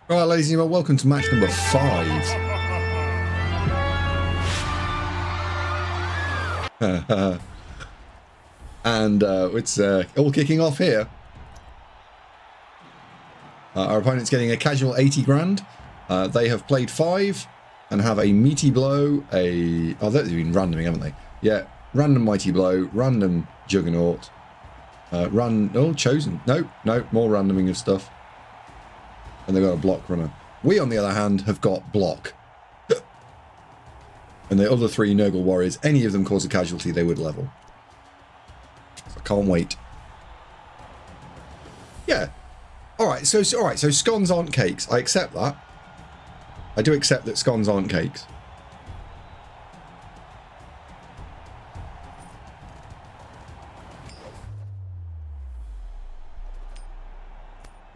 Right, ladies and gentlemen, welcome to match number 5. And it's all kicking off here. Our opponent's getting a casual 80 grand. They have played 5 and have a meaty blow, oh, they've been randoming, haven't they? Yeah, random mighty blow, random juggernaut, chosen. No, more randoming of stuff. And they've got a block runner. We, on the other hand, have got block. And the other 3 Nurgle warriors, any of them cause a casualty, they would level. So I can't wait. Yeah. Alright, so scones aren't cakes. I accept that. I do accept that scones aren't cakes.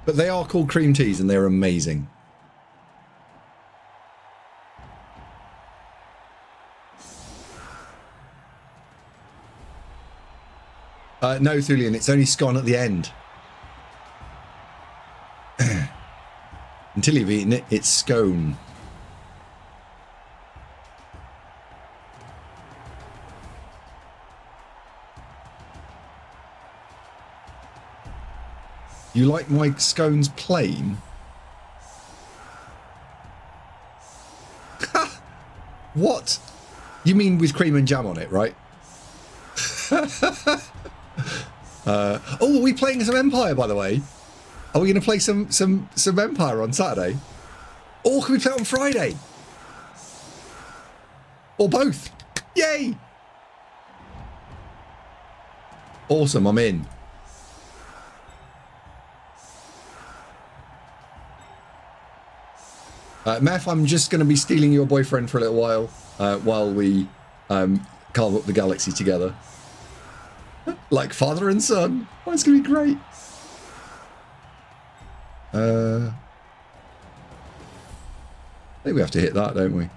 But they are called cream teas and they're amazing. No, Thulian, it's only scone at the end. Until you've eaten it, it's scone. You like my scones plain? What? You mean with cream and jam on it, right? Oh, are we playing some Empire, by the way? Are we going to play some Empire on Saturday? Or can we play it on Friday? Or both? Yay! Awesome, I'm in. Meth, I'm just going to be stealing your boyfriend for a little while we carve up the galaxy together. Like father and son. Oh, it's going to be great. I think we have to hit that, don't we?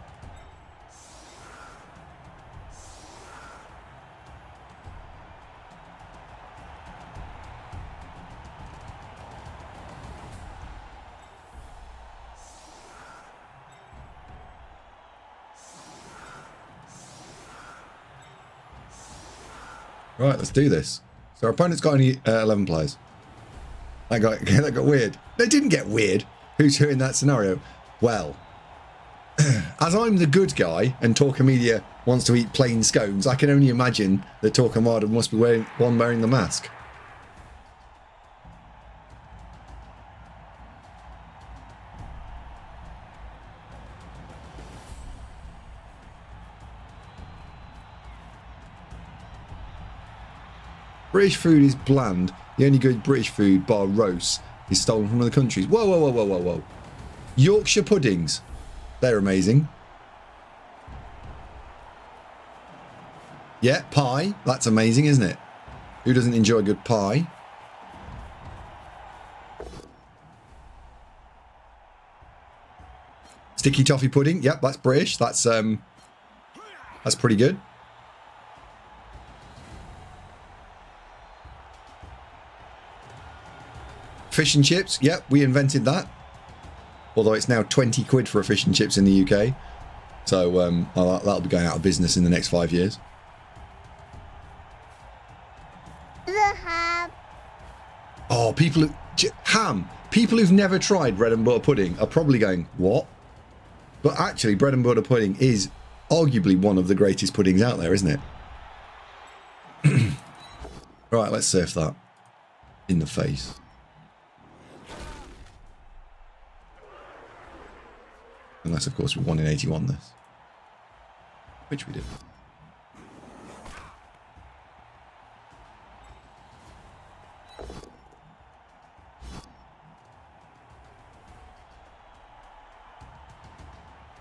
Right, let's do this. So our opponent's got only 11 players. That got weird. They didn't get weird. Who's who in that scenario? Well, as I'm the good guy and Talker Media wants to eat plain scones, I can only imagine that Talker Marder must be wearing the mask. British food is bland. The only good British food, bar roast, is stolen from other countries. Whoa, whoa, whoa, whoa, whoa, whoa. Yorkshire puddings. They're amazing. Yeah, pie. That's amazing, isn't it? Who doesn't enjoy a good pie? Sticky toffee pudding. Yep, that's British. That's pretty good. Fish and chips, yep, we invented that. Although it's now 20 quid for a fish and chips in the UK. So that'll be going out of business in the next 5 years. Oh, ham. People who've never tried bread and butter pudding are probably going, what? But actually, bread and butter pudding is arguably one of the greatest puddings out there, isn't it? Right, let's surf that in the face. Unless, of course, we won in 81 this. Which we did.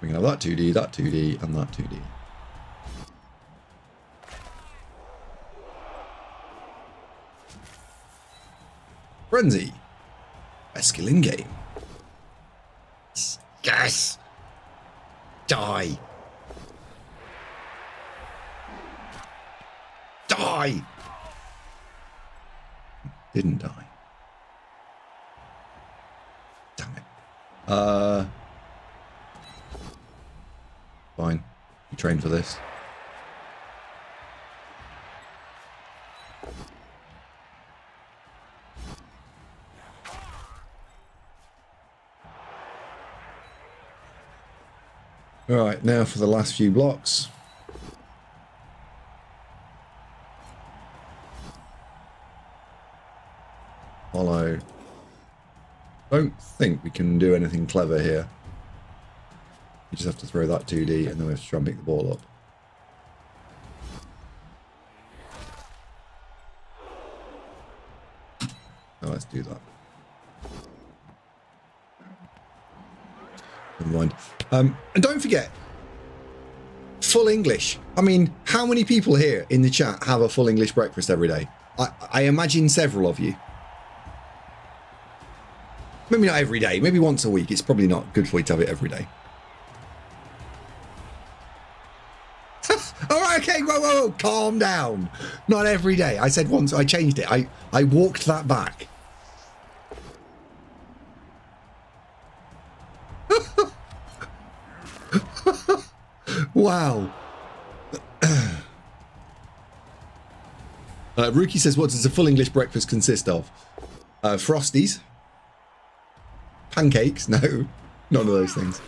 We can have that 2D, that 2D, and that 2D. Frenzy. Best skill in game. Yes! Die! Die! Didn't die. Damn it. Fine. You trained for this. Alright, now for the last few blocks. Follow. Don't think we can do anything clever here. You just have to throw that 2D and then we have to try and pick the ball up. Oh, let's do that. Never mind. And don't forget, full English. I mean, how many people here in the chat have a full English breakfast every day? I imagine several of you. Maybe not every day, maybe once a week. It's probably not good for you to have it every day. All right, okay, whoa, calm down. Not every day. I said once, I changed it. I walked that back. Wow. Rookie says, what does a full English breakfast consist of? Frosties. Pancakes? No, none of those things.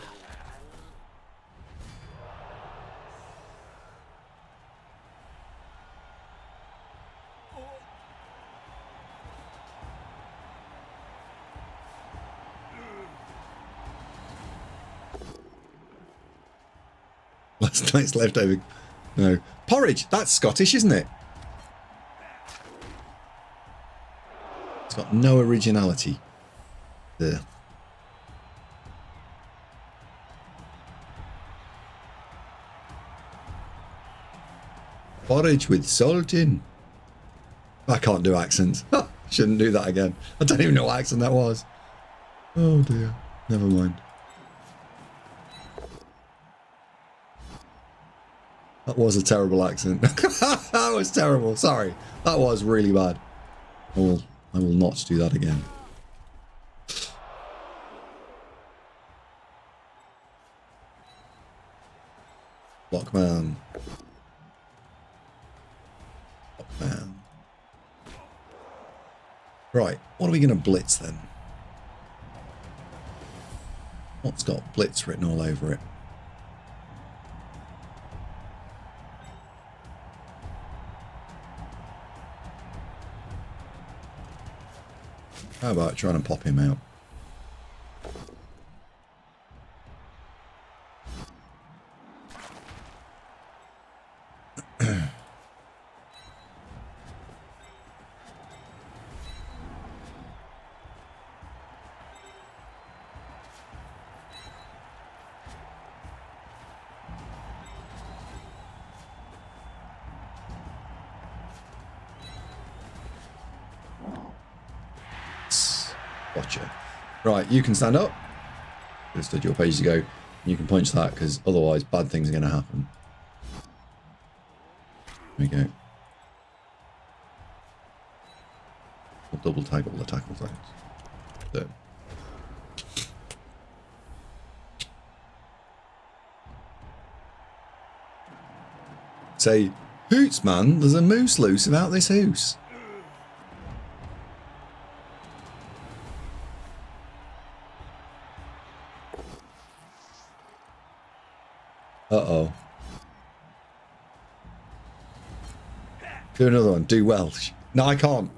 Last night's leftover. No. Porridge. That's Scottish, isn't it? It's got no originality. There. Porridge with salt in. I can't do accents. Shouldn't do that again. I don't even know what accent that was. Oh dear. Never mind. That was a terrible accent. That was terrible. Sorry. That was really bad. I will not do that again. Blockman. Blockman. Right. What are we going to blitz then? What's got blitz written all over it? How about trying to pop him out? Gotcha. Right, you can stand up. Just stood your page to go. You can punch that because otherwise bad things are going to happen. There we go. We'll double tag all the tackle zones. So. Say, hoots man, there's a moose loose about this hoose. Uh-oh. Do another one. Do well. No, I can't.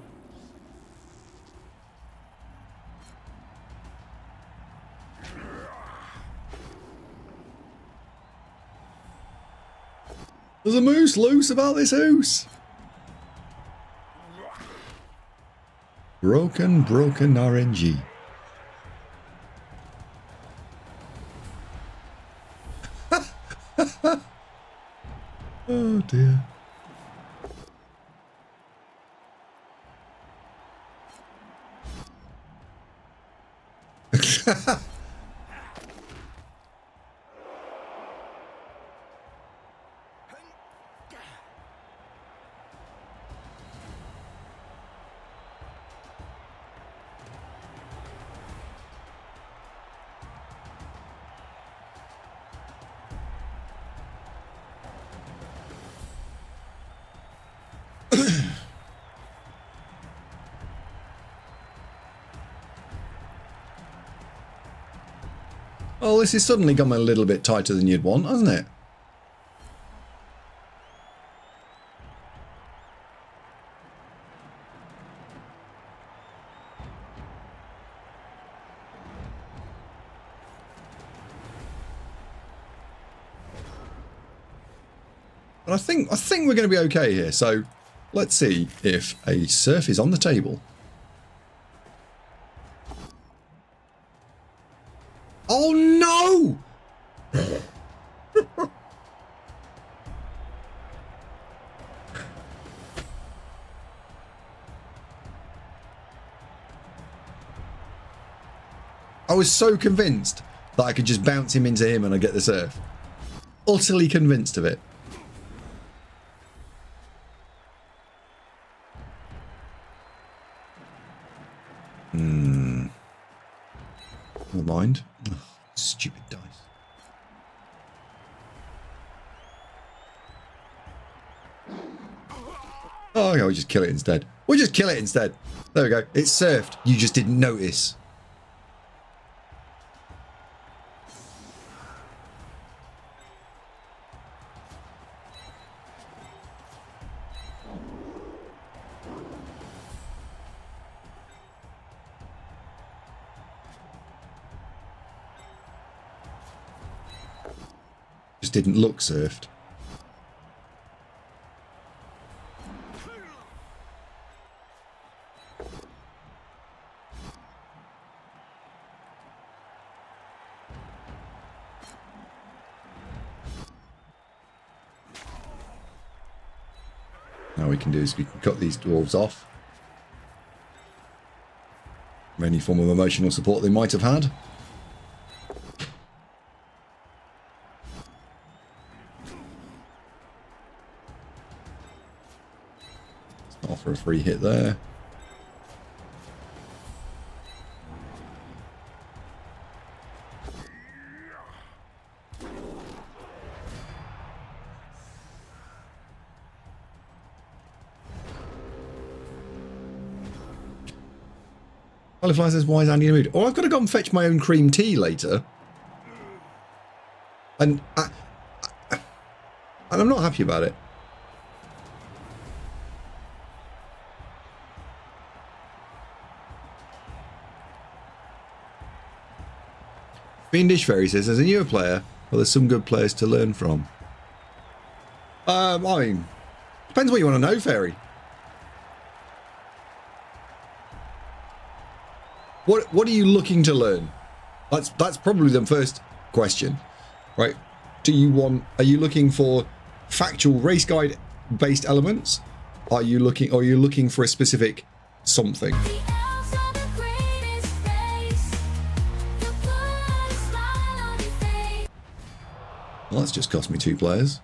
There's a moose loose about this house. Broken RNG. Oh dear. Oh, this has suddenly gone a little bit tighter than you'd want, hasn't it? And I think we're going to be okay here. So let's see if a surf is on the table. Oh no! I was so convinced that I could just bounce him into him and I'd get the surf. Utterly convinced of it. Never mind. Ugh, stupid dice. Oh, okay, we'll just kill it instead. We'll just kill it instead. There we go. It's surfed. You just didn't notice. Just didn't look surfed. Now we can do is we can cut these dwarves off. From any form of emotional support they might have had. Offer a free hit there. Butterfly says, why is Andy in the mood? Oh, I've got to go and fetch my own cream tea later. And I'm not happy about it. Fiendish Fairy says, as a newer player, well, there's some good players to learn from. I mean, depends what you want to know, Fairy. What are you looking to learn? That's probably the first question, right? Are you looking for factual race guide based elements? Are you looking for a specific something? Well, that's just cost me 2 players.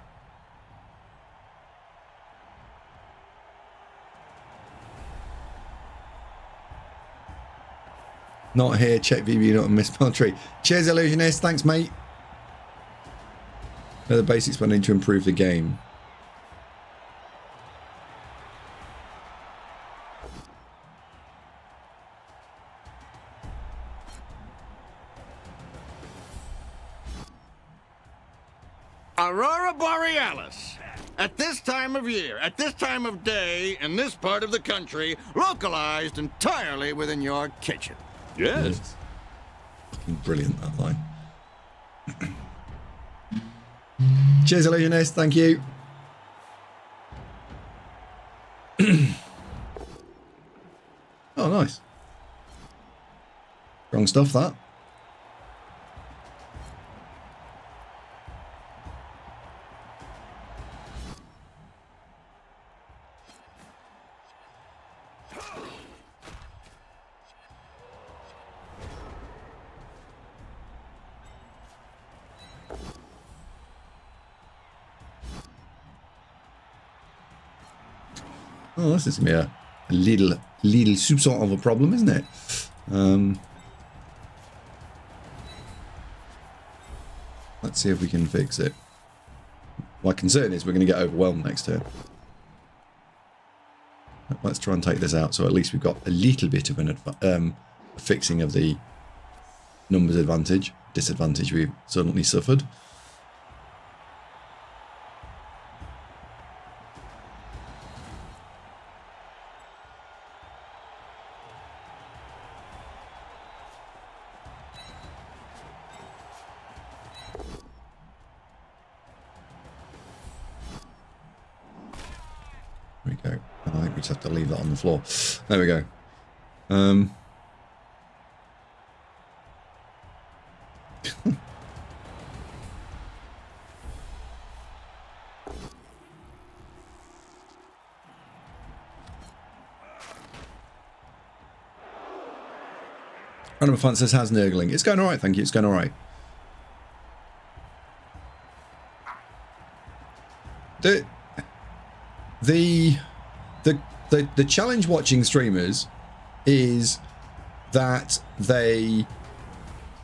Not here. Check VB, not a misspelled tree. Cheers, Illusionist. Thanks, mate. They're the basics but I need to improve the game. Aurora Borealis. At this time of year, at this time of day, in this part of the country, localized entirely within your kitchen. Yes. Fucking brilliant, that line. Cheers, Illusionist. Thank you. Oh, nice. Wrong stuff, that. Oh, this is a little soupçon of a problem, isn't it? Let's see if we can fix it. My concern is we're going to get overwhelmed next turn. Let's try and take this out, so at least we've got a little bit of an fixing of the numbers advantage. disadvantage we've suddenly suffered. There we go. I think we just have to leave that on the floor. There we go. Random Fun says, how's Nurgling? It's going alright, thank you. It's going alright. The challenge watching streamers is that they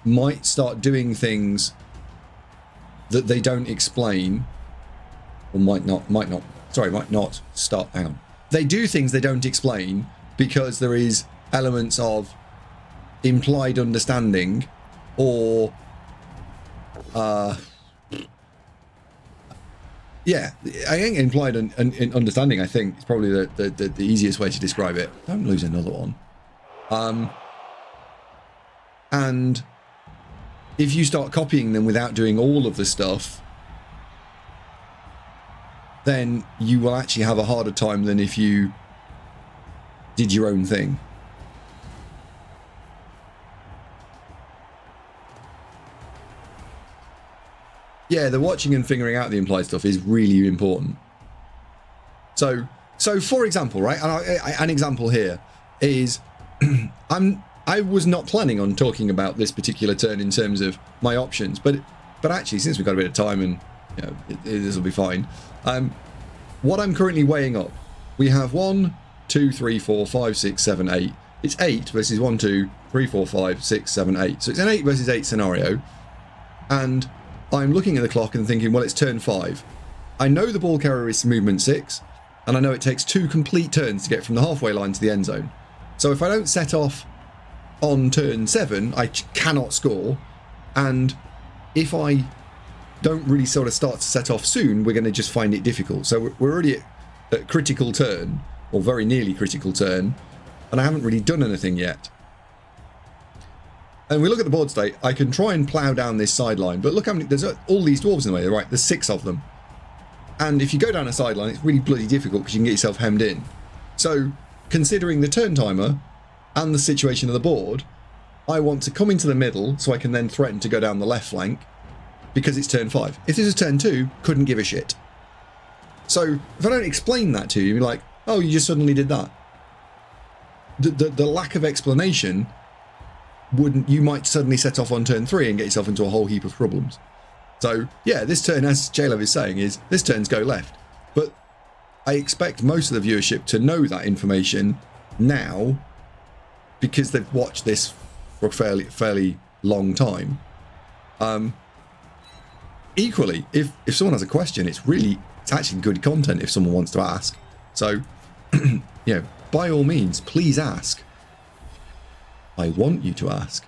might start doing things that they don't explain, or might not start. Hang on. They do things they don't explain because there is elements of implied understanding or yeah, I think implied understanding, I think, is probably the easiest way to describe it. Don't lose another one. And if you start copying them without doing all of the stuff, then you will actually have a harder time than if you did your own thing. Yeah, the watching and figuring out the implied stuff is really important. So for example, right, and an example here is I was not planning on talking about this particular turn in terms of my options, but actually, since we've got a bit of time and you know, this will be fine. What I'm currently weighing up, we have 1, 2, 3, 4, 5, 6, 7, 8. It's 8 versus 1, 2, 3, 4, 5, 6, 7, 8. So it's an 8 versus 8 scenario, and I'm looking at the clock and thinking, well, it's turn 5. I know the ball carrier is movement 6, and I know it takes 2 complete turns to get from the halfway line to the end zone. So if I don't set off on turn 7, I cannot score, and if I don't really sort of start to set off soon, we're going to just find it difficult. So we're already at critical turn, or very nearly critical turn, and I haven't really done anything yet. And we look at the board state, I can try and plough down this sideline, but look how many, there's all these dwarves in the way, right? There's 6 of them. And if you go down a sideline, it's really bloody difficult because you can get yourself hemmed in. So, considering the turn timer and the situation of the board, I want to come into the middle so I can then threaten to go down the left flank because it's turn 5. If this is turn 2, couldn't give a shit. So, if I don't explain that to you, you're like, oh, you just suddenly did that. The lack of explanation you might suddenly set off on turn 3 and get yourself into a whole heap of problems. So yeah, this turn, as J-Love is saying, is this turn's go left. But I expect most of the viewership to know that information now because they've watched this for a fairly long time. Equally, if someone has a question, it's actually good content if someone wants to ask. So, you know, by all means, please ask. I want you to ask.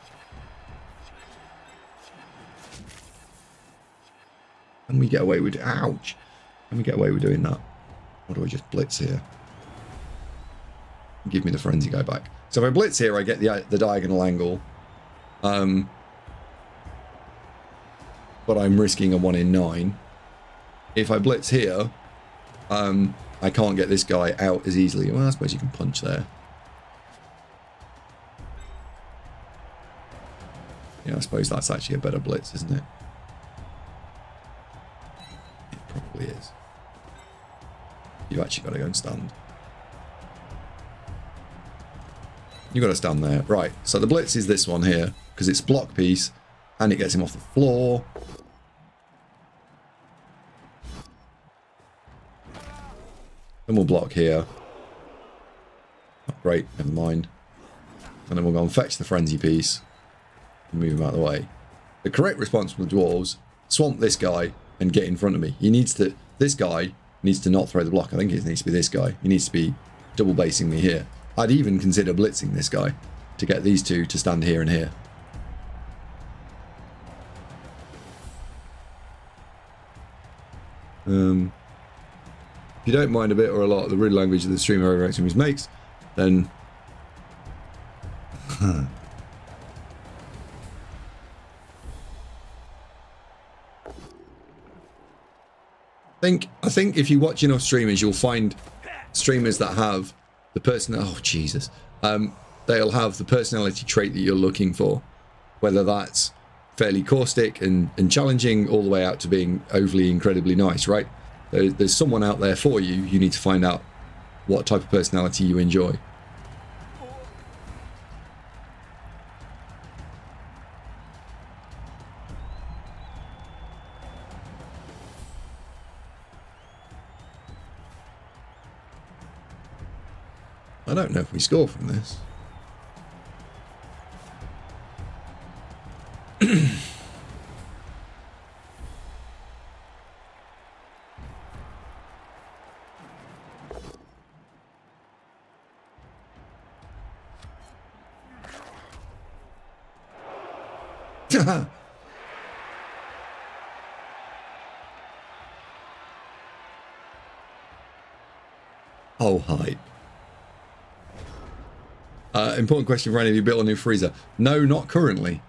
Can we get away with... Ouch! Can we get away with doing that? Or do I just blitz here? Give me the frenzy guy back. So if I blitz here, I get the diagonal angle. But I'm risking a 1 in 9. If I blitz here, I can't get this guy out as easily. Well, I suppose you can punch there. Yeah, I suppose that's actually a better blitz, isn't it? It probably is. You've actually got to go and stand. You've got to stand there. Right, so the blitz is this one here, because it's block piece, and it gets him off the floor. Then we'll block here. Oh, great, never mind. And then we'll go and fetch the frenzy piece. Move him out of the way. The correct response from the dwarves: swamp this guy and get in front of me. This guy needs to not throw the block. I think it needs to be this guy. He needs to be double basing me here. I'd even consider blitzing this guy to get these two to stand here and here. If you don't mind a bit or a lot of the rude language that the streamer overacting makes, then I think if you watch enough streamers, you'll find streamers that have the person. Oh Jesus, they'll have the personality trait that you're looking for, whether that's fairly caustic and challenging, all the way out to being overly incredibly nice. Right? There's someone out there for you. You need to find out what type of personality you enjoy. I don't know if we score from this. Oh, hi. Important question, Ryan. Have you built a new freezer? No, not currently.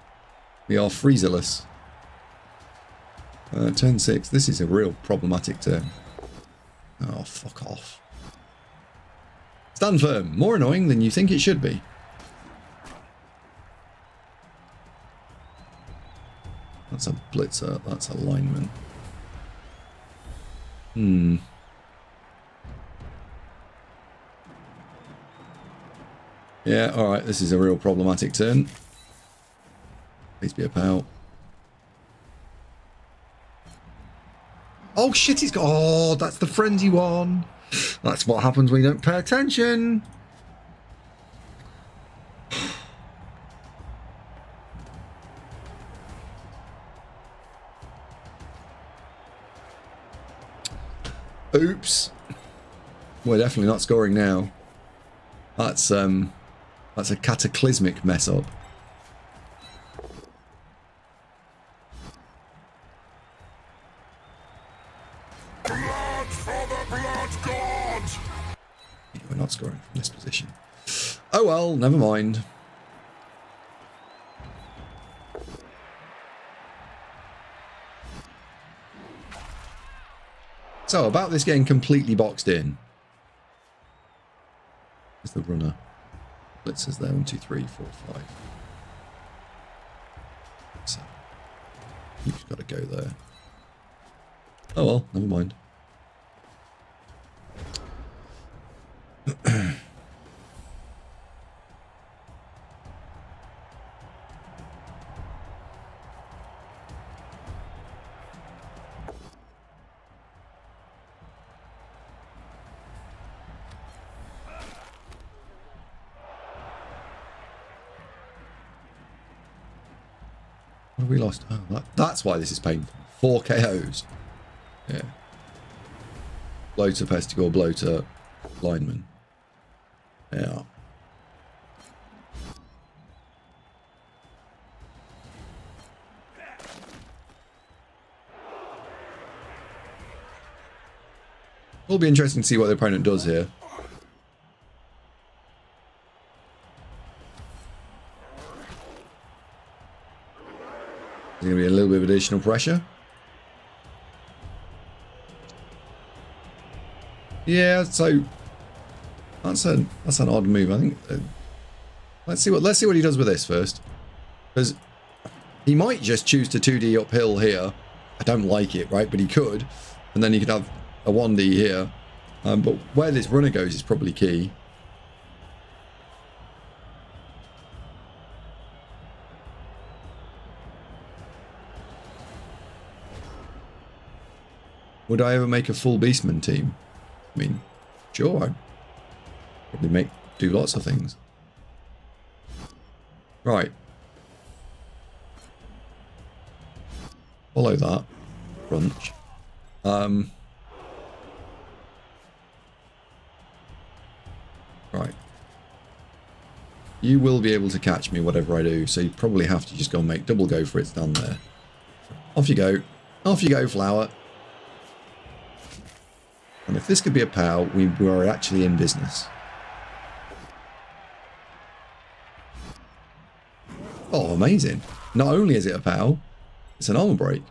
We are freezerless. Turn 6. This is a real problematic turn. Oh, fuck off. Stand firm. More annoying than you think it should be. That's a blitzer. That's a lineman. Yeah, alright, this is a real problematic turn. Please be a pal. Oh shit, he's got... Oh, that's the frenzy one. That's what happens when you don't pay attention. Oops. We're definitely not scoring now. That's a cataclysmic mess up. Blood for the blood god! Yeah, we're not scoring from this position. Oh well, never mind. So, about this getting completely boxed in. Is the runner. Blitzers there. 1, 2, 3, 4, 5. So, you've got to go there. Oh well, never mind. What have we lost? Oh, that's why this is painful. 4 KOs. Yeah. Blow to Pesticle, blow to lineman. Yeah. It'll be interesting to see what the opponent does here. There's going to be a little bit of additional pressure. Yeah, so that's an odd move. I think. Let's see what he does with this first, because he might just choose to 2D uphill here. I don't like it, right? But he could, and then he could have a 1D here. But where this runner goes is probably key. Would I ever make a full Beastman team? I mean, sure, I'd probably do lots of things. Right. Follow that. Crunch. Right. You will be able to catch me whatever I do, so you probably have to just go and make double go for it's down there. Off you go. Off you go, Flower. And if this could be a POW, we were actually in business. Oh, amazing. Not only is it a POW, it's an armor break.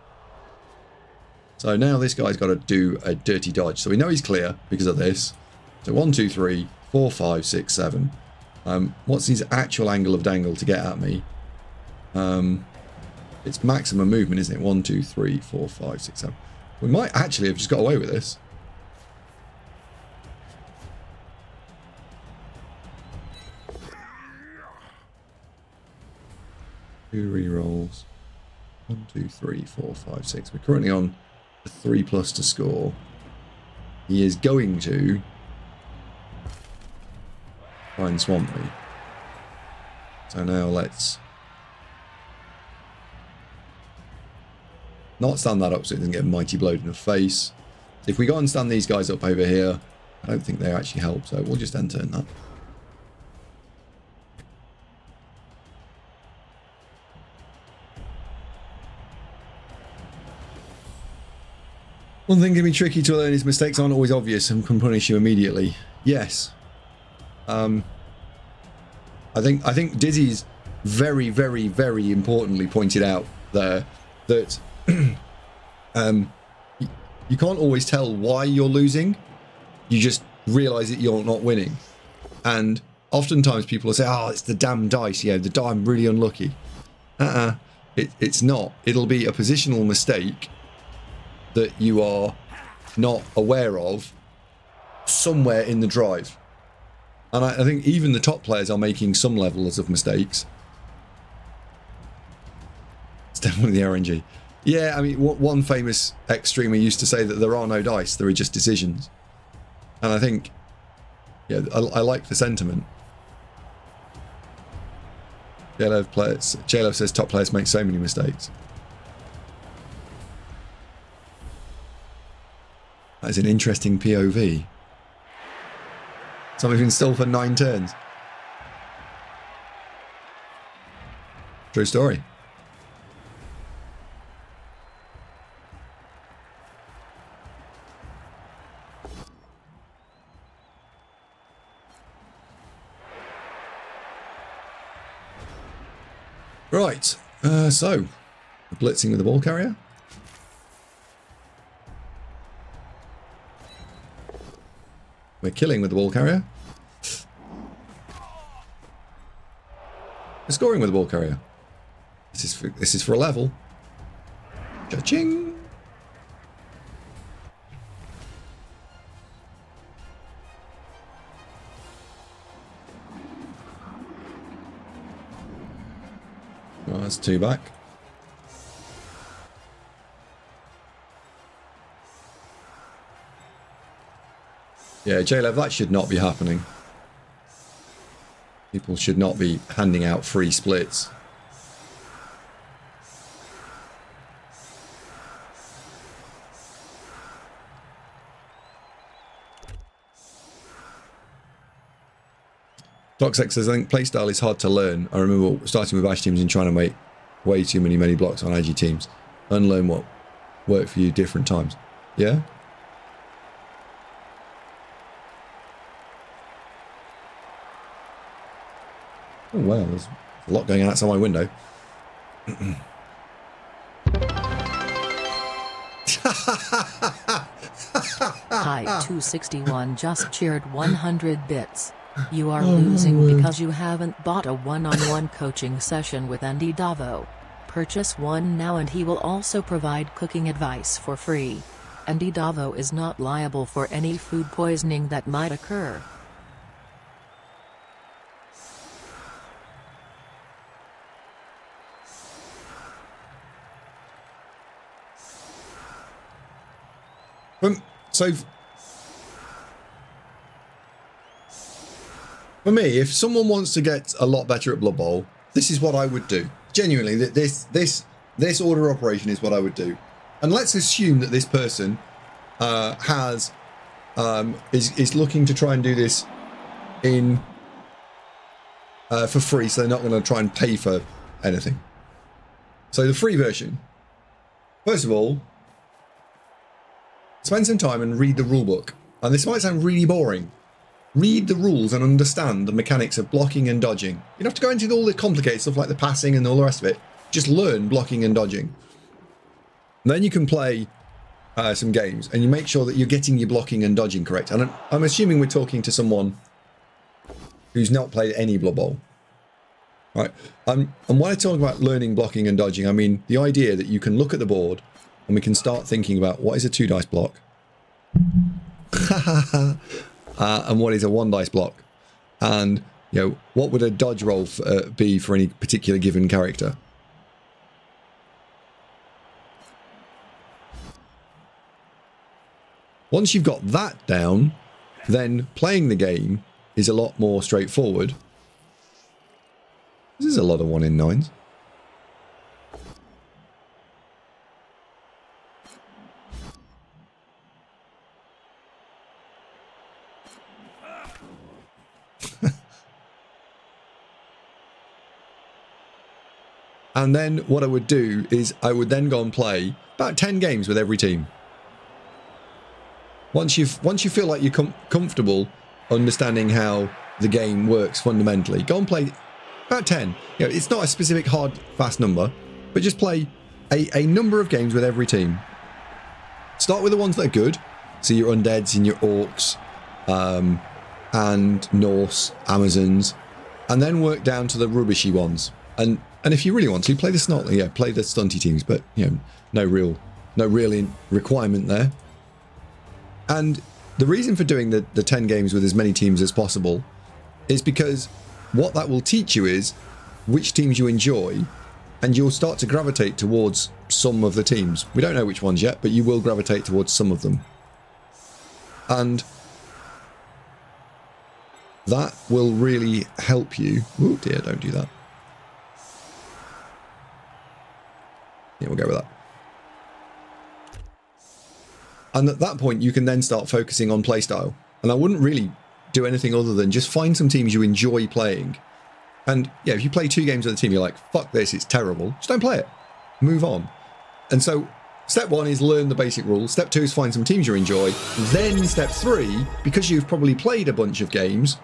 So now this guy's got to do a dirty dodge. So we know he's clear because of this. So 1, 2, 3, 4, 5, 6, 7. What's his actual angle of dangle to get at me? It's maximum movement, isn't it? 1, 2, 3, 4, 5, 6, 7. We might actually have just got away with this. Two rerolls. 1, 2, 3, 4, 5, 6. We're currently on a 3+ to score. He is going to try and swamp me. So now let's not stand that up so it doesn't get mighty blowed in the face. If we go and stand these guys up over here, I don't think they actually help, so we'll just end turn that. One thing can be tricky to learn is mistakes aren't always obvious and can punish you immediately. Yes. I think Dizzy's very, very, very importantly pointed out there that you can't always tell why you're losing. You just realise that you're not winning. And oftentimes people will say, oh, it's the damn dice, I'm really unlucky. It's not. It'll be a positional mistake that you are not aware of somewhere in the drive. And I think even the top players are making some levels of mistakes. It's definitely the RNG. Yeah, I mean, one famous ex-streamer used to say that there are no dice, there are just decisions. And I think, yeah, I like the sentiment. JLev says top players make so many mistakes. That is an interesting POV. Somebody's been still for 9 turns. True story. Right, so blitzing with the ball carrier. We're killing with the ball carrier. We're scoring with the ball carrier. This is for a level. Cha-ching. Well, that's 2 back. Yeah, JLev, that should not be happening. People should not be handing out free splits. Toxic says, I think playstyle is hard to learn. I remember starting with Ash teams and trying to make way too many blocks on AG teams. Unlearn what worked for you different times. Yeah? Oh wow, there's a lot going on outside my window. Hi 261 just cheered 100 bits. You are losing because you haven't bought a one-on-one coaching session with Andy Davo. Purchase one now and he will also provide cooking advice for free. Andy Davo is not liable for any food poisoning that might occur. So, for me, if someone wants to get a lot better at Blood Bowl, this is what I would do. Genuinely, this order operation is what I would do. And let's assume that this person is looking to try and do this for free, so they're not going to try and pay for anything. So the free version, first of all, spend some time and read the rulebook. and this might sound really boring, read the rules and understand the mechanics of blocking and dodging. You don't have to go into all the complicated stuff like the passing and all the rest of it. Just learn blocking and dodging. And then you can play some games and you make sure that you're getting your blocking and dodging correct. And I'm assuming we're talking to someone who's not played any Blood Bowl. Right. And when I talk about learning blocking and dodging, I mean the idea that you can look at the board and we can start thinking about what is a 2 dice block and what is a 1 dice block, and what would a dodge roll be for any particular given character. Once you've got that down, then playing the game is a lot more straightforward. This is a lot of 1 in 9s. And then what I would do is I would then go and play about 10 games with every team. Once you feel like you're comfortable understanding how the game works fundamentally, go and play about 10. It's not a specific hard, fast number, but just play a number of games with every team. Start with the ones that are good, so your undeads and your orcs, and Norse, Amazons, and then work down to the rubbishy ones. And if you really want to, play the play the stunty teams, but no real requirement there. And the reason for doing the 10 games with as many teams as possible is because what that will teach you is which teams you enjoy, and you'll start to gravitate towards some of the teams. We don't know which ones yet, but you will gravitate towards some of them. And that will really help you. Oh dear, don't do that. Yeah, we'll go with that. And at that point, you can then start focusing on playstyle. And I wouldn't really do anything other than just find some teams you enjoy playing. And yeah, if you play 2 games with a team, you're like, fuck this, it's terrible. Just don't play it. Move on. And so step 1 is learn the basic rules. Step 2 is find some teams you enjoy. Then step 3, because you've probably played a bunch of games,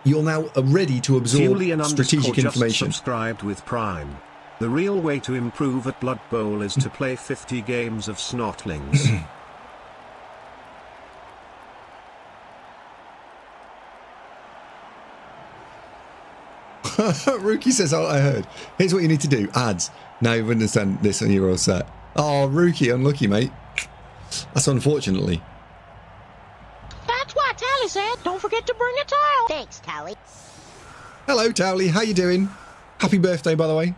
you're now ready to absorb strategic information. Subscribed with Prime. The real way to improve at Blood Bowl is to play 50 games of Snotlings. Rookie says, oh, I heard. Here's what you need to do. Ads. Now you understand this and you're all set. Oh, Rookie, unlucky, mate. That's unfortunately. That's what Tally said. Don't forget to bring a towel. Thanks, Tally. Hello, Towley. How you doing? Happy birthday, by the way.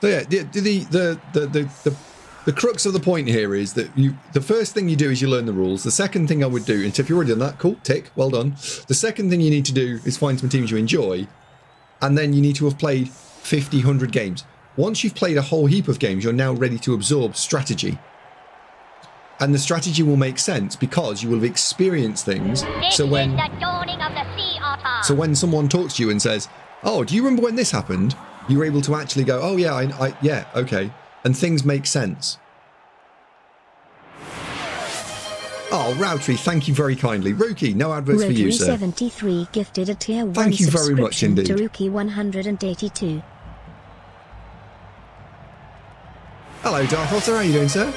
So yeah, the crux of the point here is that the first thing you do is you learn the rules. The second thing I would do, and so if you've already done that, cool, tick, well done. The second thing you need to do is find some teams you enjoy, and then you need to have played 50, 100 games. Once you've played a whole heap of games, you're now ready to absorb strategy. And the strategy will make sense because you will have experienced things. So when someone talks to you and says, oh, do you remember when this happened? You're able to actually go, oh yeah, yeah, okay. And things make sense. Oh, Routry, thank you very kindly. Rookie, no adverts for you, sir. 73 gifted a tier 1 thank you very much indeed. To Rookie 182. Hello, Darth Otter, how are you doing, sir?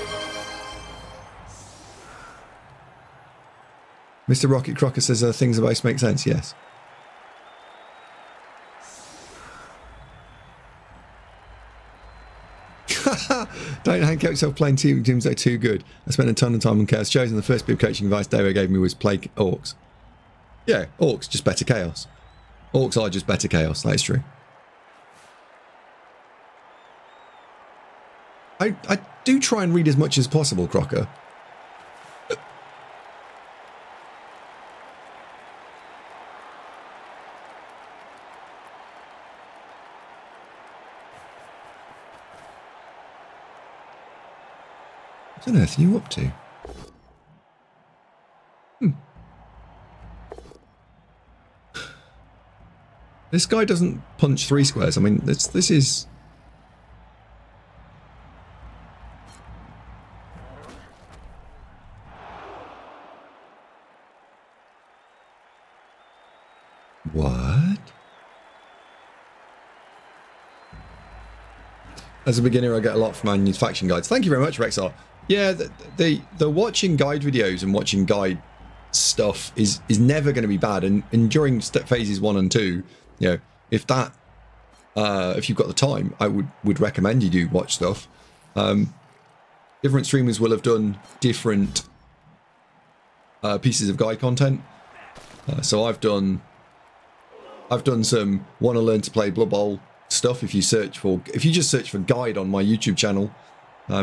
Mr. Rocket Crocker says things about make sense, yes. Don't handicap yourself playing teams that are too good. I spent a ton of time on Chaos Chosen. The first bit of coaching advice David gave me was play Orcs. Yeah, Orcs, just better Chaos. Orcs are just better Chaos, that is true. I do try and read as much as possible, Crocker. What on earth are you up to? This guy doesn't punch 3 squares. I mean, this is What? As a beginner, I get a lot from manufacturing guides. Thank you very much, Rexar. Yeah, the watching guide videos and watching guide stuff is never going to be bad. And during phases 1 and 2, you know, if you've got the time, I would recommend you do watch stuff. Different streamers will have done different pieces of guide content. So I've done some want to learn to play Blood Bowl stuff. If you just search for guide on my YouTube channel,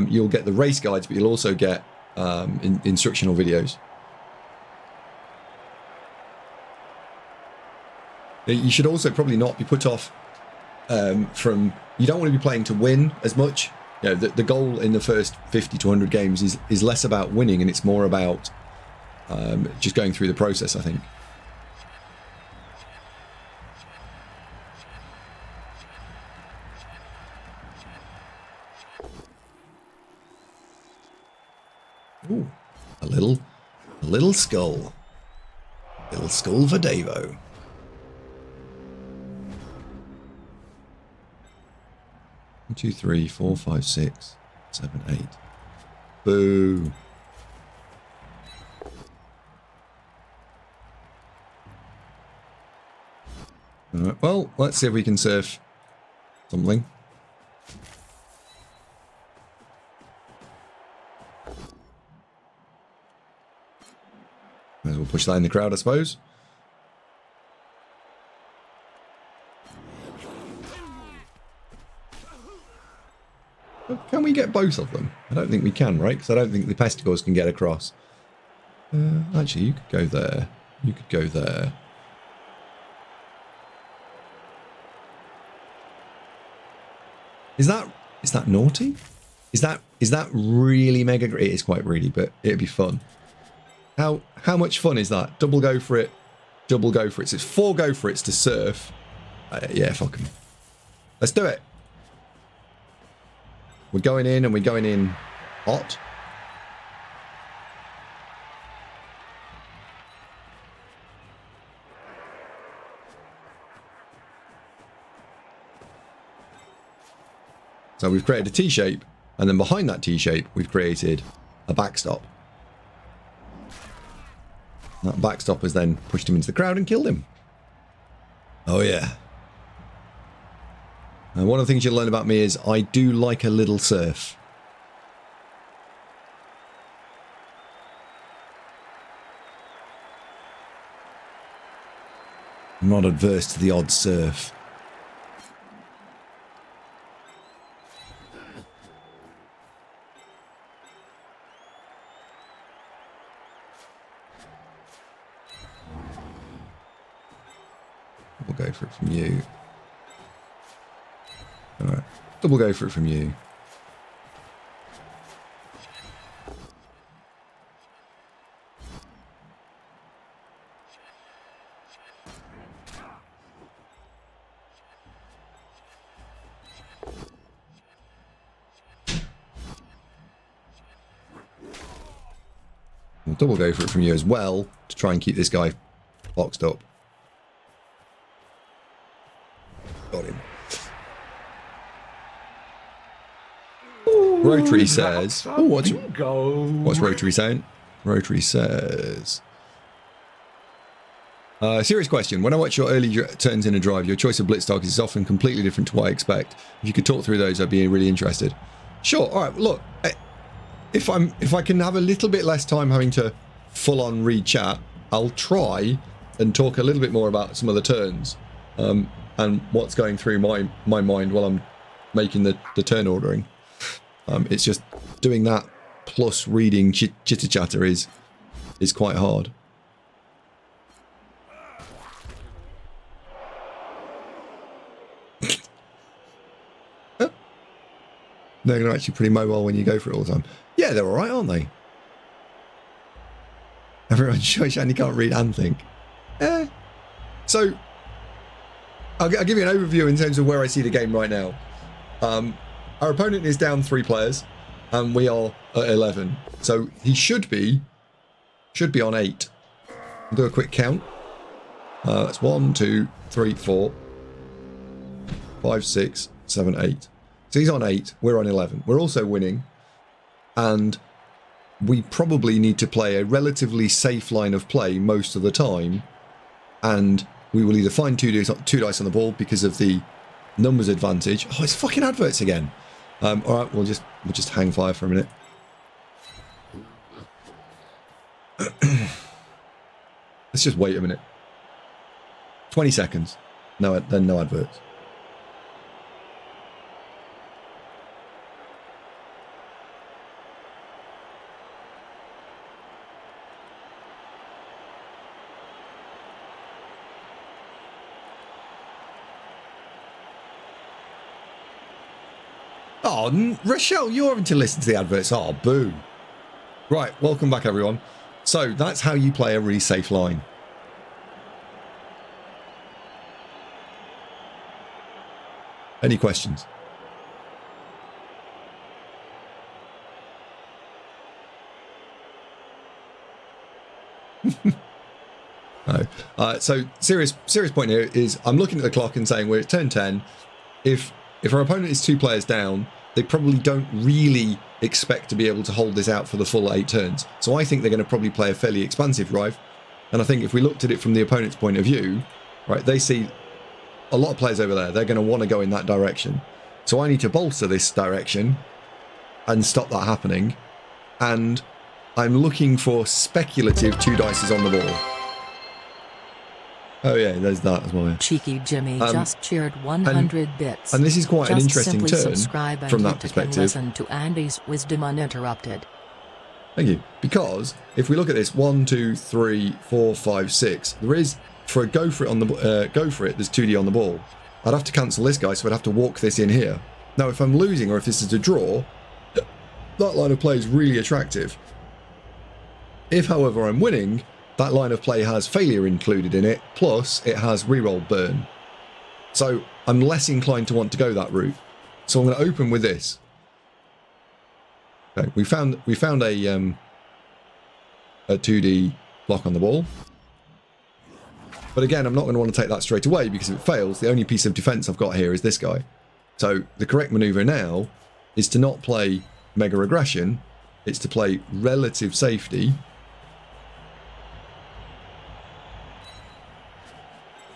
you'll get the race guides, but you'll also get instructional videos. You should also probably not be put off from. You don't want to be playing to win as much. You know, the goal in the first 50 to 100 games is less about winning, and it's more about just going through the process, I think. Ooh, a little skull. Little skull for Davo. One, 2, 3, 4, 5, 6, 7, 8. Boo. Alright, well, let's see if we can surf something. Might as well push that in the crowd, I suppose. Can we get both of them? I don't think we can, right? Because I don't think the pestigors can get across. Actually, you could go there. You could go there. Is that naughty? Is that really mega great? It is quite really, but it'd be fun. How much fun is that? Double go for it. Double go for it. So it's 4 go for it's to surf. Yeah, fuck 'em. Let's do it. We're going in and we're going in hot. So we've created a T-shape, and then behind that T-shape, we've created a backstop. That backstop has then pushed him into the crowd and killed him. Oh yeah. And one of the things you'll learn about me is I do like a little surf. I'm not adverse to the odd surf. We'll go for it from you. Alright, double go for it from you. We'll double go for it from you as well to try and keep this guy boxed up. Got him. Rotary says, oh, what's Rotary saying? Rotary says, serious question. When I watch your early turns in a drive, your choice of blitz targets is often completely different to what I expect. If you could talk through those, I'd be really interested. Sure. All right. Look, if I can have a little bit less time having to full on read chat, I'll try and talk a little bit more about some of the turns and what's going through my mind while I'm making the turn ordering. It's just doing that plus reading chitter chatter is quite hard. They're actually pretty mobile when you go for it all the time. Yeah, they're alright, aren't they? Everyone's sure Shandy can't read and think. So, I'll give you an overview in terms of where I see the game right now. Our opponent is down 3 players, and we are at 11. So he should be on 8. I'll do a quick count. That's 1, 2, 3, 4, 5, 6, 7, 8. So he's on 8, we're on 11. We're also winning, and we probably need to play a relatively safe line of play most of the time, and we will either find two dice on the ball because of the numbers advantage. Oh, it's fucking adverts again. All right, we'll just hang fire for a minute. Let's just wait a minute. 20 seconds. No, then no adverts. Oh, Rochelle, you're having to listen to the adverts. Oh, boo. Right, welcome back, everyone. So that's how you play a really safe line. Any questions? No. So serious point here is I'm looking at the clock and saying we're at turn 10. If our opponent is 2 players down, they probably don't really expect to be able to hold this out for the full 8 turns. So I think they're going to probably play a fairly expansive drive. And I think if we looked at it from the opponent's point of view, right, they see a lot of players over there. They're going to want to go in that direction. So I need to bolster this direction and stop that happening. And I'm looking for speculative 2 dices on the ball. Oh yeah, there's that as well. Yeah. Cheeky Jimmy just cheered 100 bits. And this is quite an interesting turn from that perspective. Listen to Andy's wisdom uninterrupted. Thank you. Because if we look at this, 1, 2, 3, 4, 5, 6. There is for a go for it on the go for it. There's 2D on the ball. I'd have to cancel this guy, so I'd have to walk this in here. Now, if I'm losing or if this is a draw, that line of play is really attractive. If, however, I'm winning, that line of play has failure included in it, plus it has reroll burn. So I'm less inclined to want to go that route. So I'm going to open with this. Okay, we found a 2D block on the ball. But again, I'm not going to want to take that straight away because if it fails, the only piece of defense I've got here is this guy. So the correct maneuver now is to not play mega aggression. It's to play relative safety.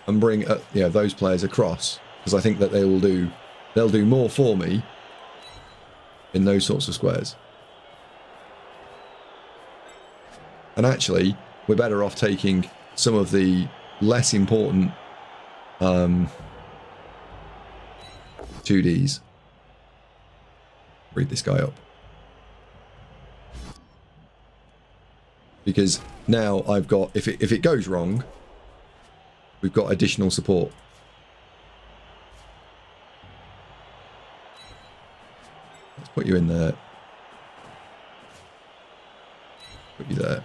And bring those players across, because I think that they'll do more for me in those sorts of squares. And actually, we're better off taking some of the less important 2Ds. Read this guy up. Because now I've got, if it goes wrong, we've got additional support. Let's put you in there. Put you there.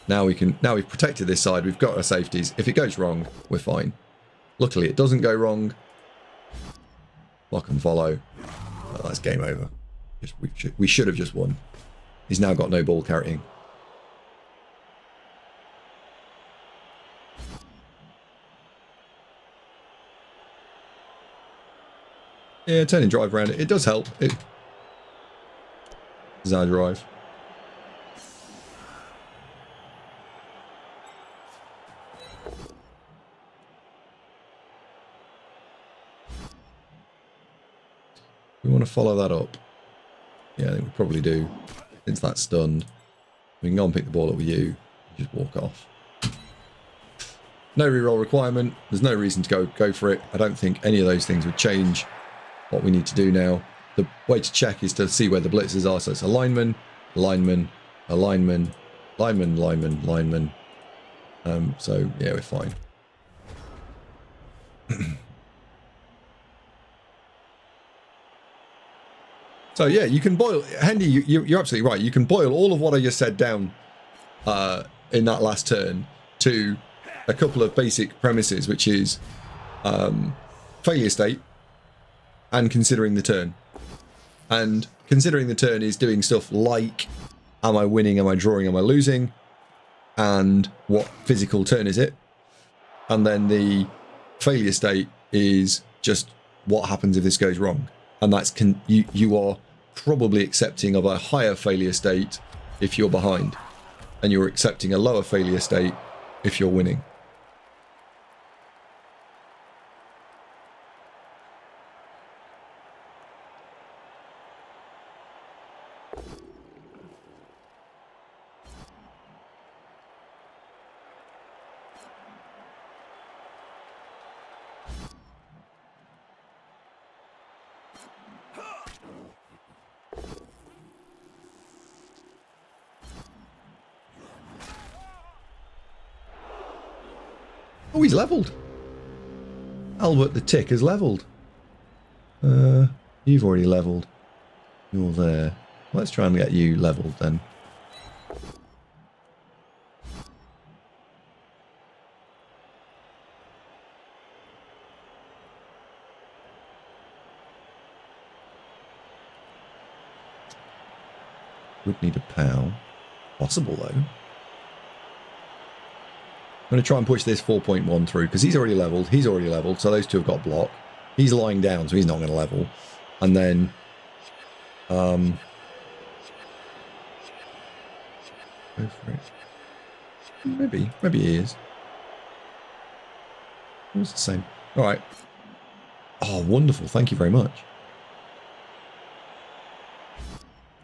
Now we've protected this side. We've got our safeties. If it goes wrong, we're fine. Luckily, it doesn't go wrong. Lock and follow. Oh, that's game over. We should have just won. He's now got no ball carrying. Yeah, turning drive around it does help. This is our drive. We want to follow that up. Yeah, I think we probably do. Since that's stunned, we can go and pick the ball up with you. Just walk off. No reroll requirement. There's no reason to go for it. I don't think any of those things would change what we need to do now. The way to check is to see where the blitzers are. So it's a lineman, lineman, a lineman, lineman, lineman, lineman. So yeah, we're fine. So yeah, you can boil, Hendy, you're absolutely right. You can boil all of what I just said down in that last turn to a couple of basic premises, which is failure state and considering the turn. And considering the turn is doing stuff like, am I winning, am I drawing, am I losing? and what physical turn is it. And then the failure state is just what happens if this goes wrong. And that's you are probably accepting of a higher failure state if you're behind, and you're accepting a lower failure state if you're winning. Oh, he's levelled. Albert the Tick has levelled. You've already levelled. You're there. Let's try and get you levelled then. Would need a POW. Possible though. I'm going to try and push this 4.1 through because he's already leveled. He's already leveled. So those two have got block. He's lying down, so he's not going to level. And then, go for it. Maybe he is. It was the same. All right. Oh, wonderful. Thank you very much.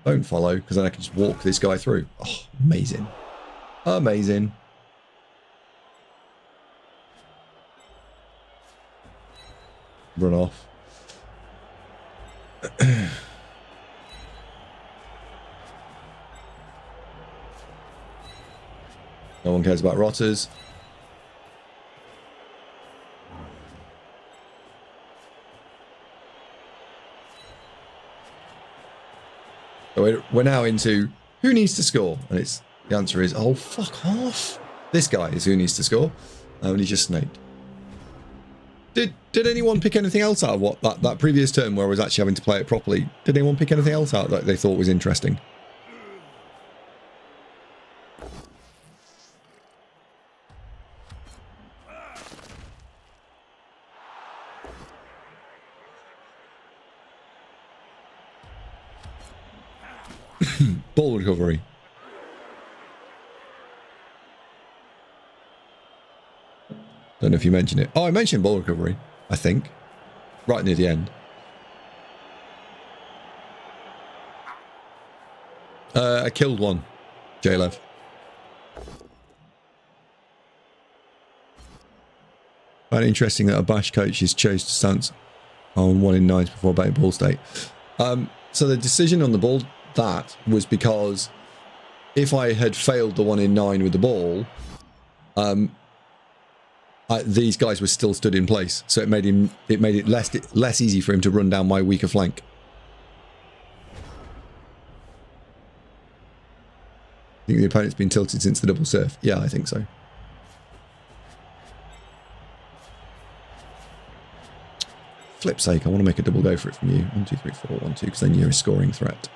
Don't follow, because then I can just walk this guy through. Oh, amazing. Amazing. Run off. No one cares about rotters. So we're now into who needs to score, and the answer is, oh, fuck off. This guy is who needs to score, and he's just snaked. Did anyone pick anything else out of what that previous turn where I was actually having to play it properly? Did anyone pick anything else out that they thought was interesting? Ball recovery. Don't know if you mentioned it. Oh, I mentioned ball recovery, I think. Right near the end. I killed one, J-Lev. I find it interesting that a bash coaches chose to stance on 1 in 9s before betting ball state. So the decision on the ball, that was because if I had failed the 1 in 9 with the ball, these guys were still stood in place, so it made it less easy for him to run down my weaker flank. I think the opponent's been tilted since the double surf. Yeah, I think so. Flip's sake, I want to make a double go for it from you. 1, 2, 3, 4, 1, 2, because then you're a scoring threat.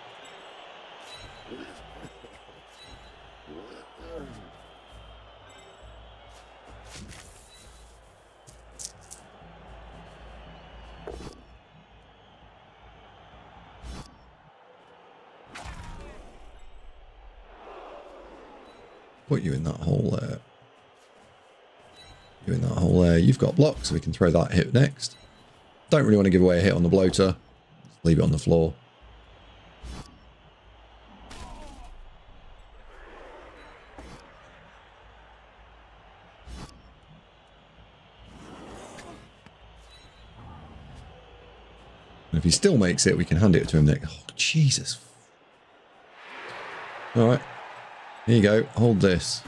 Put you in that hole there. You in that hole there. You've got block, so we can throw that hit next. Don't really want to give away a hit on the bloater. Just leave it on the floor. And if he still makes it, we can hand it to him next. Oh, Jesus. All right. Here you go. Hold this.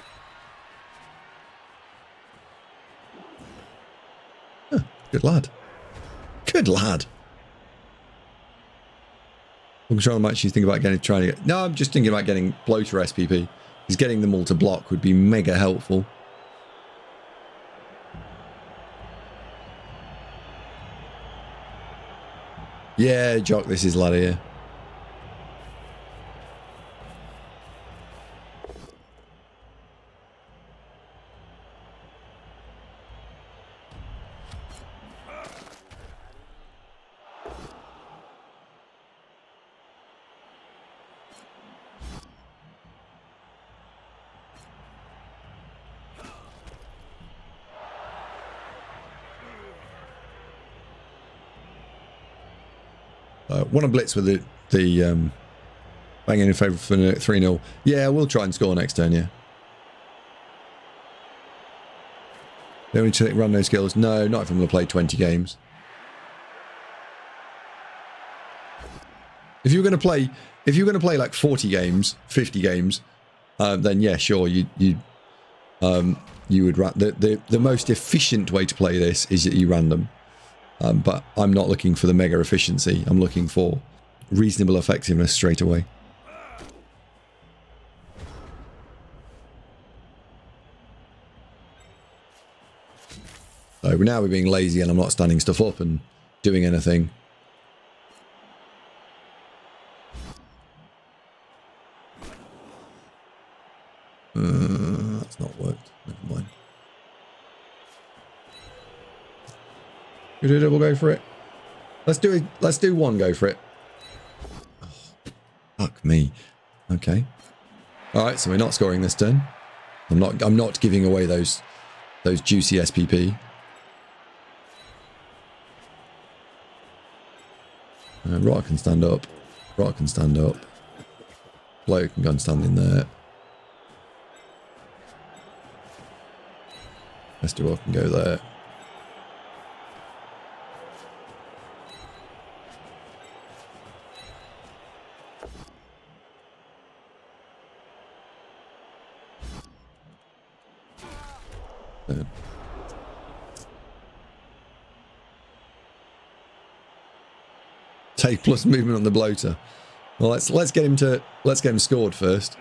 Huh, good lad. Good lad. Control match. You think about trying to get. No, I'm just thinking about getting bloater SPP. He's getting them all to block would be mega helpful. Yeah, Jock, this is lad here. Want to blitz with the banging in favour for 3-0. Yeah, we'll try and score next turn, yeah. They only run no skills. No, not if I'm going to play 20 games. If you're going to play like 40 games, 50 games, then yeah, sure, you would run. The most efficient way to play this is that you random. But I'm not looking for the mega efficiency. I'm looking for reasonable effectiveness straight away. So now we're being lazy and I'm not standing stuff up and doing anything. That's not worked. Never mind. We do double go for it. Let's do it. Let's do one go for it. Oh, fuck me. Okay. All right. So we're not scoring this turn. I'm not giving away those juicy SPP. Rot can stand up. Rot can stand up. Bloke can go and stand in there. Festival can go there. There. Take plus movement on the bloater. Well, let's get him scored first.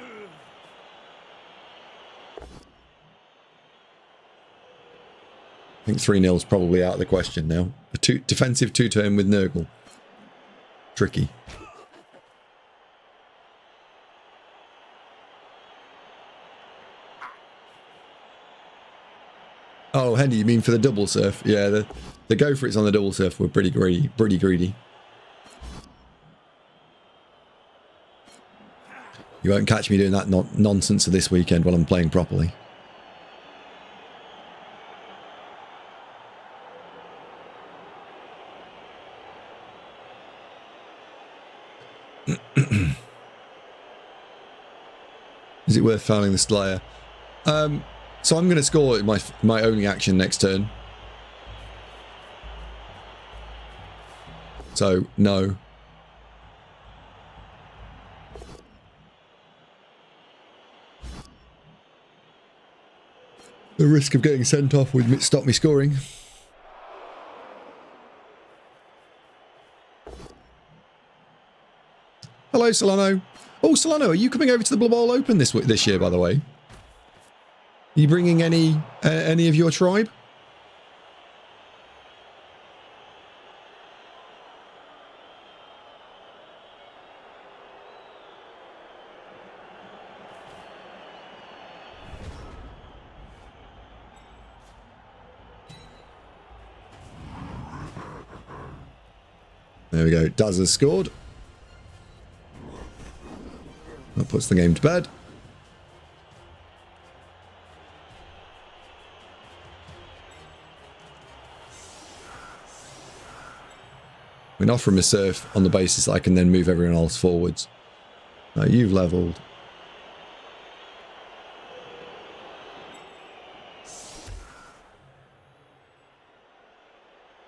I think 3-0 is probably out of the question now. A defensive 2-turn with Nurgle. Tricky. Oh, Hendy, you mean for the double surf? Yeah, the go for it's on the double surf were pretty greedy. Pretty greedy. You won't catch me doing that nonsense this weekend while I'm playing properly. Is it worth fouling the Slayer? So I'm going to score my only action next turn. So, no. The risk of getting sent off would stop me scoring. Hello, Solano. Oh, Solano, are you coming over to the Blood Bowl Open this year, by the way? Are you bringing any of your tribe? There we go. Daz has scored. That puts the game to bed. We can offer him a surf on the basis that I can then move everyone else forwards. Now you've levelled.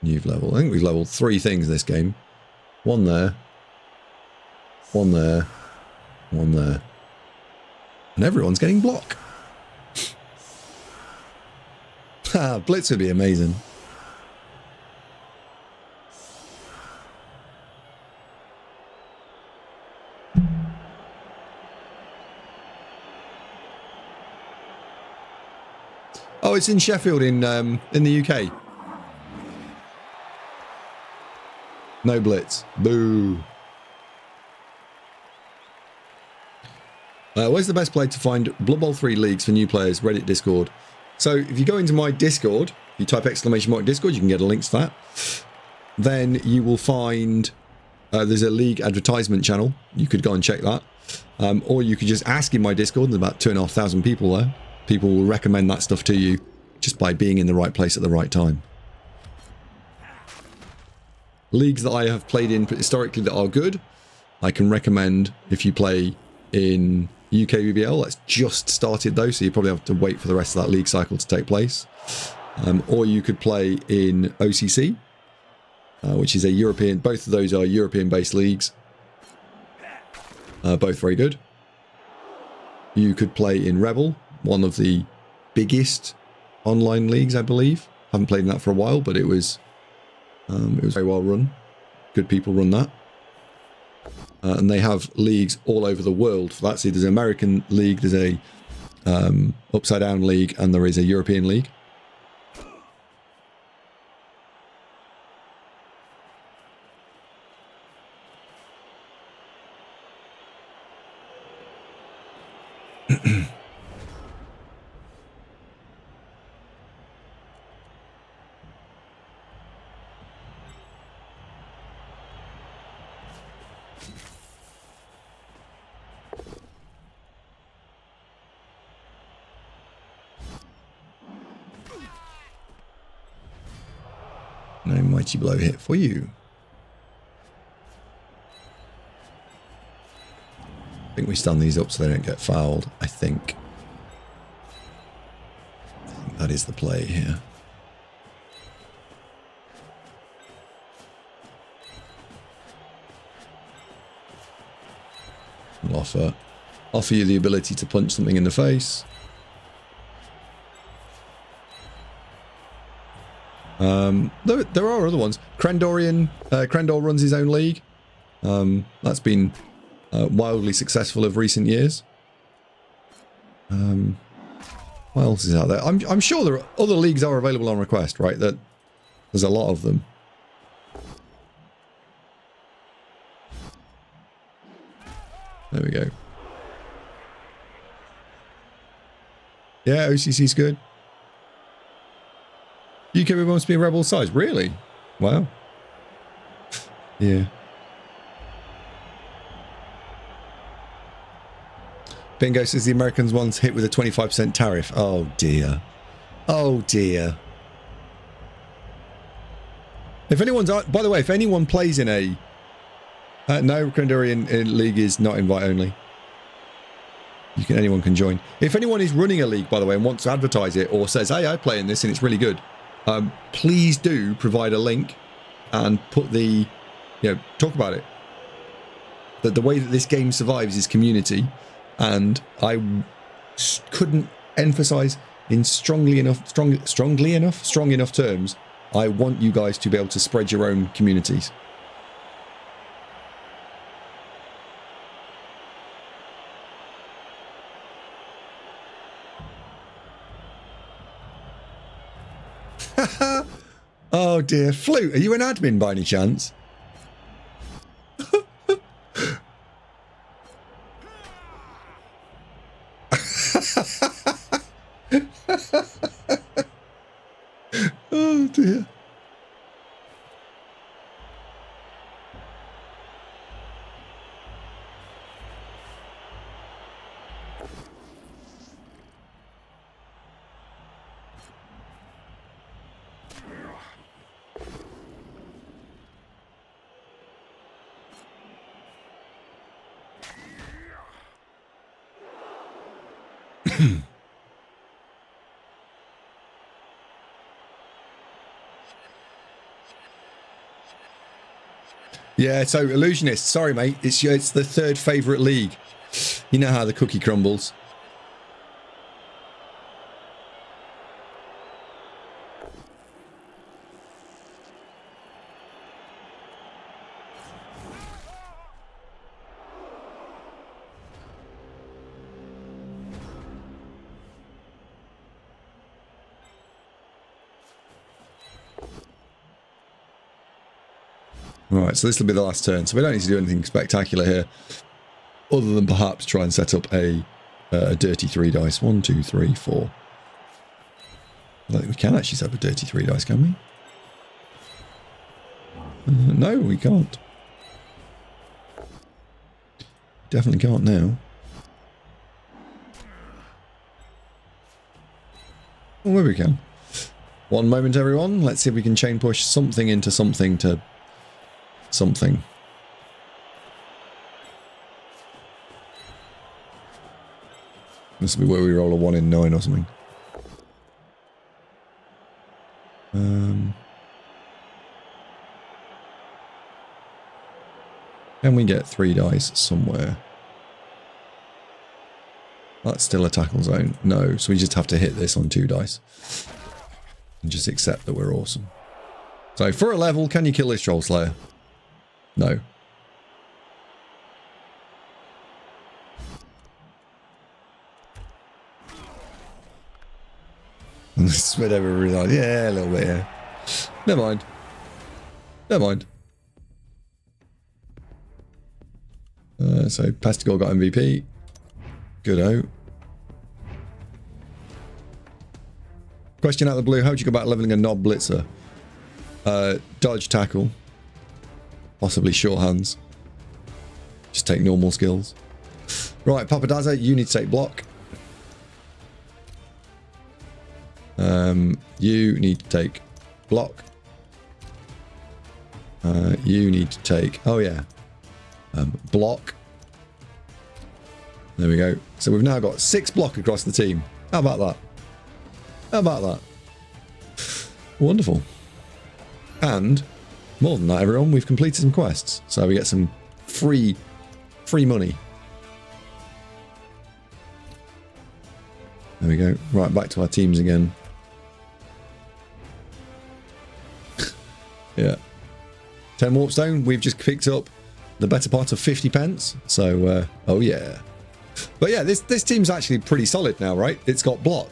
You've levelled. I think we've levelled 3 things this game. One there. One there. One there. And everyone's getting block. Blitz would be amazing. Oh, it's in Sheffield in the UK. No blitz. Boo. Where's the best place to find Blood Bowl 3 leagues for new players? Reddit, Discord. So if you go into my Discord, you type !Discord, you can get a link to that. Then you will find there's a league advertisement channel. You could go and check that. Or you could just ask in my Discord. There's about 2,500 people there. People will recommend that stuff to you just by being in the right place at the right time. leagues that I have played in historically that are good, I can recommend if you play in UK BBL. That's just started though, so you probably have to wait for the rest of that league cycle to take place. Or you could play in OCC, which is a European, both of those are European-based leagues. Both very good. You could play in Rebel, one of the biggest online leagues, I believe. Haven't played in that for a while, but it was very well run. Good people run that. And they have leagues all over the world for that. See, there's an American league, there's a Upside Down league, and there is a European league. No mighty blow hit for you. I think we stand these up so they don't get fouled. I think that is the play here. We'll offer you the ability to punch something in the face. There are other ones. Crendor runs his own league. That's been wildly successful of recent years. What else is out there? I'm sure there are other leagues are available on request, right? That there's a lot of them. There we go. Yeah, OCC's good. UK wants to be a rebel size. Really? Wow. Yeah. Bingo says the Americans once hit with a 25% tariff. Oh dear. Oh dear. If anyone's... By the way, if anyone plays in a... no, Crendorian League is not invite only. Anyone can join. If anyone is running a league, by the way, and wants to advertise it or says, hey, I play in this and it's really good, please do provide a link and put the, talk about it. That the way that this game survives is community, and I couldn't emphasize in strong enough terms. I want you guys to be able to spread your own communities. Oh dear. Flute, are you an admin by any chance? Oh dear. Yeah, so Illusionist, sorry mate, it's the third favourite league. You know how the cookie crumbles. Alright, so this will be the last turn. So we don't need to do anything spectacular here, other than perhaps try and set up a dirty 3 dice. 1, 2, 3, 4. I don't think we can actually set up a dirty 3 dice, can we? No, we can't. Definitely can't now. Well, maybe we can. One moment, everyone. Let's see if we can chain push something into something to something. This will be where we roll a 1 in 9 or something. Can we get 3 dice somewhere? That's still a tackle zone. No, so we just have to hit this on 2 dice. And just accept that we're awesome. So for a level, can you kill this Troll Slayer? No. And Smith ever realised, yeah, a little bit, yeah. Never mind. Never mind. So Pastigore got MVP. Good-o. Question out of the blue, how would you go about leveling a knob blitzer? Dodge tackle. Possibly short hands. Just take normal skills. Right, Papadazza, you need to take block. You need to take block. You need to take, oh yeah, block. There we go. So we've now got 6 block across the team. How about that? How about that? Wonderful. And more than that, everyone, we've completed some quests. So we get some free money. There we go. Right, back to our teams again. Yeah. 10 warpstone. We've just picked up the better part of 50 pence. So, oh yeah. But yeah, this team's actually pretty solid now, right? It's got block.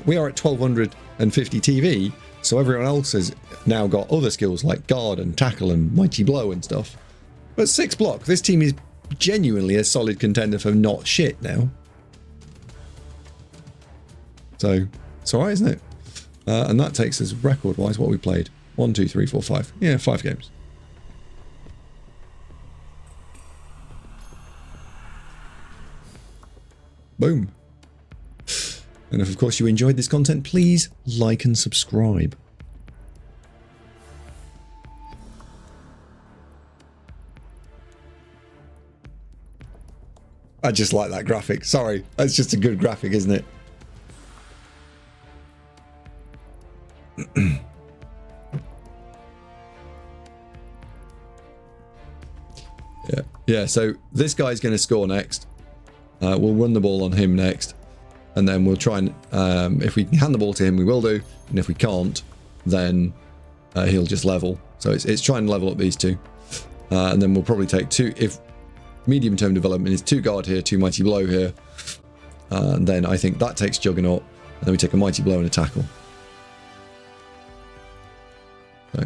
We are at 1250 TV, so everyone else has now got other skills like guard and tackle and mighty blow and stuff. But 6 block. This team is genuinely a solid contender for not shit now. So it's alright, isn't it? And that takes us record-wise what we played. 1, 2, 3, 4, 5. Yeah, 5 games. Boom. And if, of course, you enjoyed this content, please like and subscribe. I just like that graphic. Sorry, that's just a good graphic, isn't it? Yeah, so this guy's going to score next. We'll run the ball on him next. And then we'll try and, if we can hand the ball to him, we will do. And if we can't, then he'll just level. So it's trying to level up these two. And then we'll probably take 2, if medium-term development is 2 guard here, 2 mighty blow here. And then I think that takes Juggernaut. And then we take a mighty blow and a tackle. So